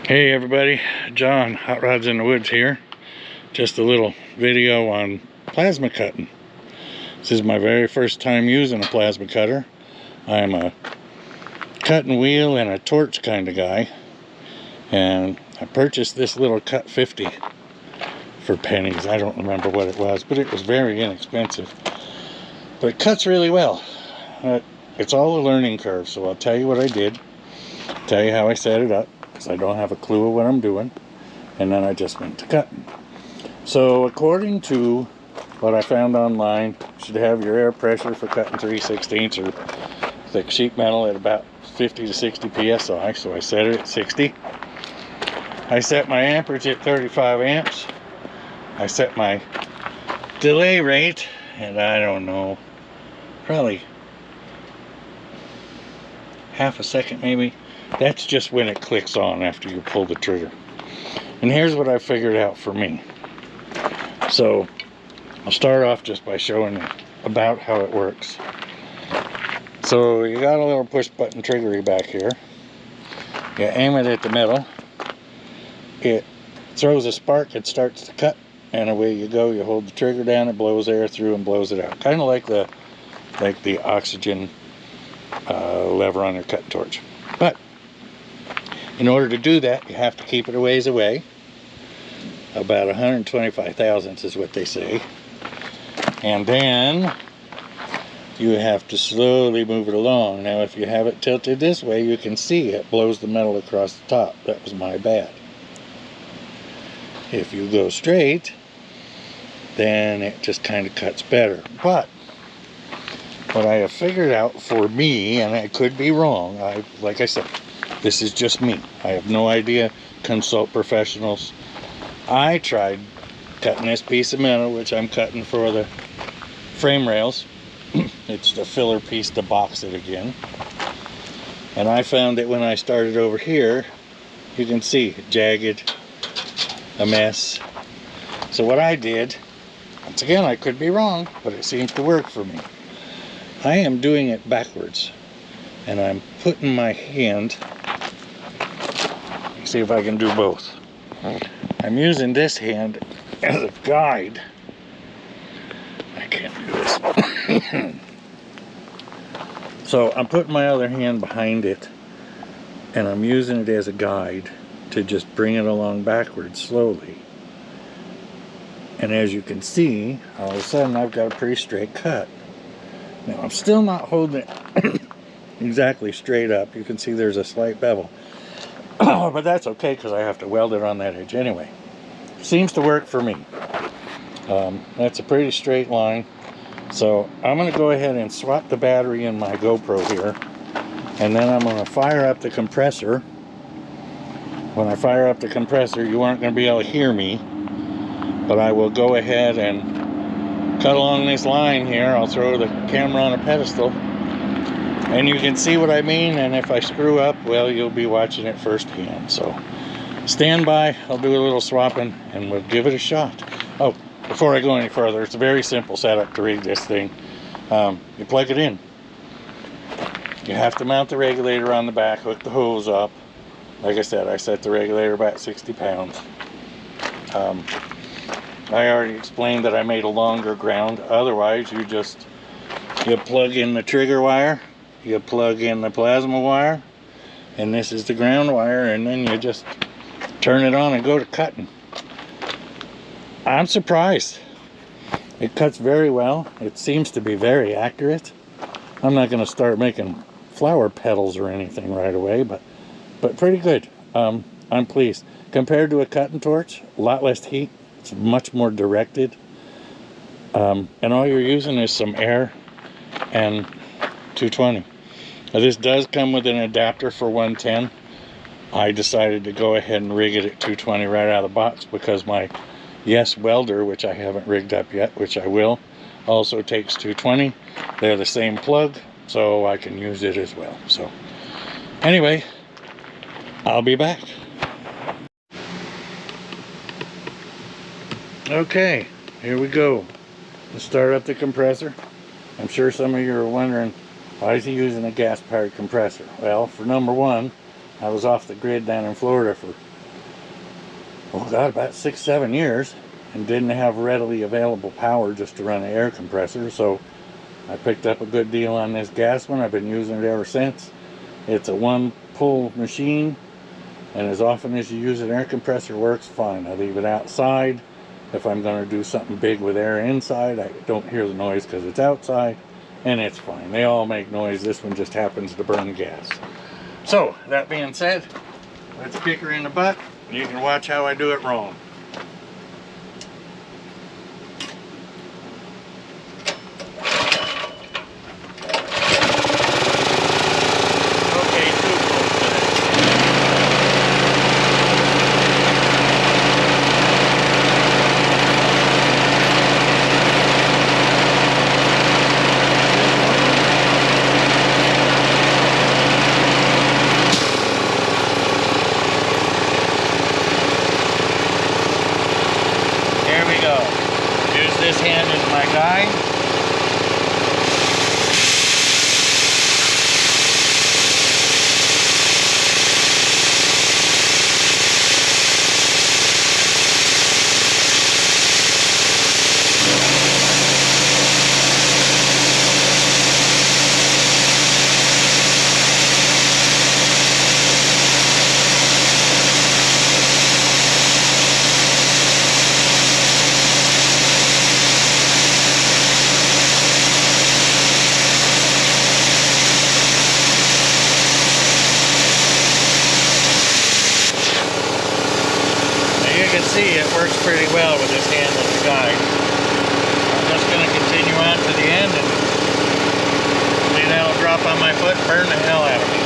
Hey everybody, John, Hot Rods in the Woods here. Just a little video on plasma cutting. This is my very first time using a plasma cutter. I'm a cutting wheel and a torch kind of guy. And I purchased this little Cut 50 for pennies. I don't remember what it was, but it was very inexpensive. But it cuts really well. It's all a learning curve, so I'll tell you what I did. Tell you how I set it up. I don't have a clue of what I'm doing, and then I just went to cutting. So according to what I found online, you should have your air pressure for cutting 3/16 or thick sheet metal at about 50 to 60 psi. So I set it at 60. I set my amperage at 35 amps. I set my delay rate, and I don't know, probably half a second maybe. That's just when it clicks on after you pull the trigger. And here's what I figured out for me. So I'll start off just by showing you about how it works. So you got a little push button triggery back here. You aim it at the middle. It throws a spark, it starts to cut, and away you go. You hold the trigger down, it blows air through and blows it out. Kind of like the oxygen lever on your cutting torch. But in order to do that, you have to keep it a ways away. About 125 thousandths is what they say. And then you have to slowly move it along. Now, if you have it tilted this way, you can see it blows the metal across the top. That was my bad. If you go straight, then it just kind of cuts better. But what I have figured out for me, and I could be wrong, like I said, this is just me. I have no idea. Consult professionals. I tried cutting this piece of metal, which I'm cutting for the frame rails. It's the filler piece to box it again. And I found that when I started over here, you can see jagged, a mess. So what I did, once again, I could be wrong, but it seems to work for me. I am doing it backwards, and I'm putting my hand, see if I can do both. I'm using this hand as a guide. I can't do this. So I'm putting my other hand behind it, and I'm using it as a guide to just bring it along backwards slowly. And as you can see, all of a sudden I've got a pretty straight cut. Now I'm still not holding it exactly straight up. You can see there's a slight bevel. But that's okay, because I have to weld it on that edge anyway. Seems to work for me. That's a pretty straight line. So I'm going to go ahead and swap the battery in my GoPro here. And then I'm going to fire up the compressor. When I fire up the compressor, you aren't going to be able to hear me. But I will go ahead and cut along this line here. I'll throw the camera on a pedestal, and you can see what I mean. And if I screw up, well, you'll be watching it firsthand. So stand by, I'll do a little swapping, and we'll give it a shot. Oh, before I go any further, it's a very simple setup to rig this thing. You plug it in. You have to mount the regulator on the back, hook the hose up. Like I said, I set the regulator about 60 pounds. I already explained that I made a longer ground. Otherwise, you plug in the trigger wire, you plug in the plasma wire, and this is the ground wire, and then you just turn it on and go to cutting. I'm surprised. It cuts very well. It seems to be very accurate. I'm not going to start making flower petals or anything right away, but pretty good. I'm pleased. Compared to a cutting torch, a lot less heat. It's much more directed. And all you're using is some air and 220. Now, this does come with an adapter for 110. I decided to go ahead and rig it at 220 right out of the box because my Yes welder, which I haven't rigged up yet, which I will, also takes 220. They're the same plug, so I can use it as well. So anyway, I'll be back. Okay, here we go. Let's start up the compressor. I'm sure some of you are wondering, why is he using a gas-powered compressor? Well, for number one, I was off the grid down in Florida for oh God, about 6-7 years, and didn't have readily available power just to run an air compressor. So I picked up a good deal on this gas one. I've been using it ever since. It's a one pull machine, and as often as you use it, air compressor works fine. I leave it outside. If I'm going to do something big with air inside, I don't hear the noise because it's outside, and it's fine. They all make noise. This one just happens to burn gas. So that being said, let's kick her in the butt. You can watch how I do it wrong. Use this hand as my guide. See, it works pretty well with this hand as a guide. I'm just going to continue on to the end, and see, that'll drop on my foot and burn the hell out of me.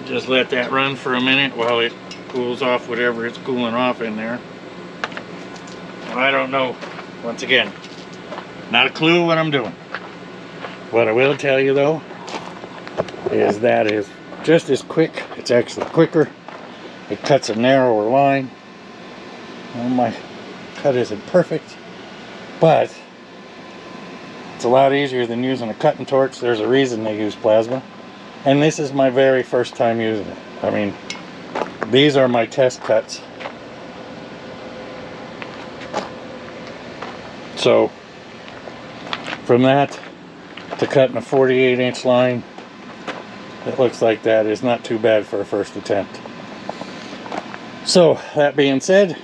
Just let that run for a minute while it cools off whatever it's cooling off in there. I don't know. Once again, not a clue what I'm doing. What I will tell you though is that is just as quick. It's actually quicker. It cuts a narrower line. Well, my cut isn't perfect, but it's a lot easier than using a cutting torch. There's a reason they use plasma. And this is my very first time using it. I mean, these are my test cuts. So, from that to cutting a 48-inch line, it looks like that is not too bad for a first attempt. So, that being said,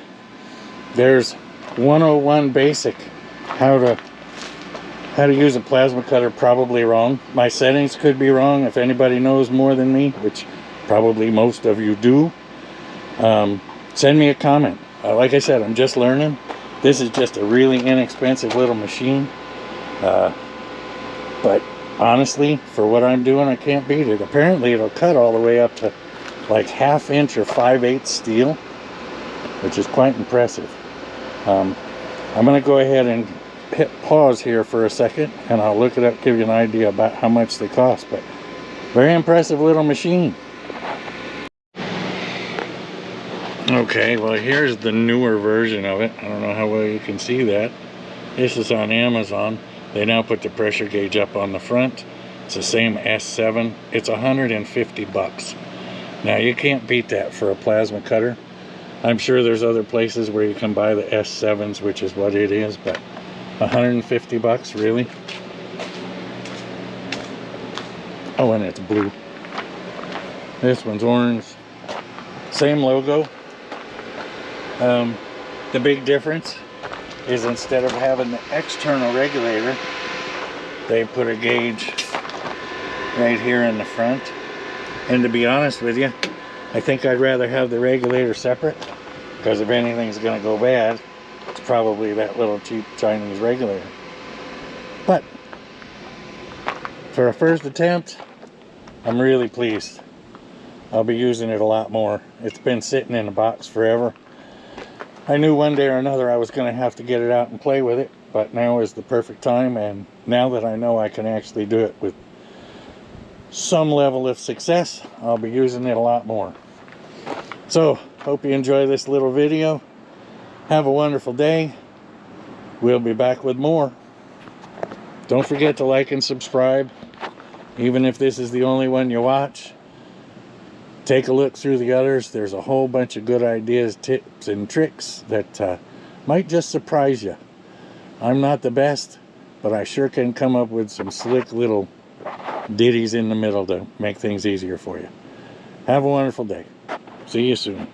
there's 101 basic how to use a plasma cutter, probably wrong. My settings could be wrong. If anybody knows more than me, which probably most of you do, send me a comment. Like I said, I'm just learning. This is just a really inexpensive little machine. But honestly, for what I'm doing, I can't beat it. Apparently it'll cut all the way up to like 1/2 inch or 5/8 steel, which is quite impressive. I'm going to go ahead and hit pause here for a second, and I'll look it up, give you an idea about how much they cost. But very impressive little machine. Okay, well here's the newer version of it. I don't know how well you can see that. This is on Amazon. They now put the pressure gauge up on the front. It's the same S7. It's 150 bucks. Now you can't beat that for a plasma cutter. I'm sure there's other places where you can buy the S7s, which is what it is, but 150 bucks, really? Oh, and it's blue. This one's orange. Same logo. The big difference is instead of having the external regulator, they put a gauge right here in the front. And to be honest with you, I think I'd rather have the regulator separate, because if anything's going to go bad, it's probably that little cheap Chinese regulator. But for a first attempt, I'm really pleased. I'll be using it a lot more. It's been sitting in a box forever. I knew one day or another I was going to have to get it out and play with it, but now is the perfect time, and now that I know I can actually do it with some level of success, I'll be using it a lot more. So, hope you enjoy this little video. Have a wonderful day. We'll be back with more. Don't forget to like and subscribe, even if this is the only one you watch. Take a look through the others. There's a whole bunch of good ideas, tips, and tricks that might just surprise you. I'm not the best, but I sure can come up with some slick little ditties in the middle to make things easier for you. Have a wonderful day. See you soon.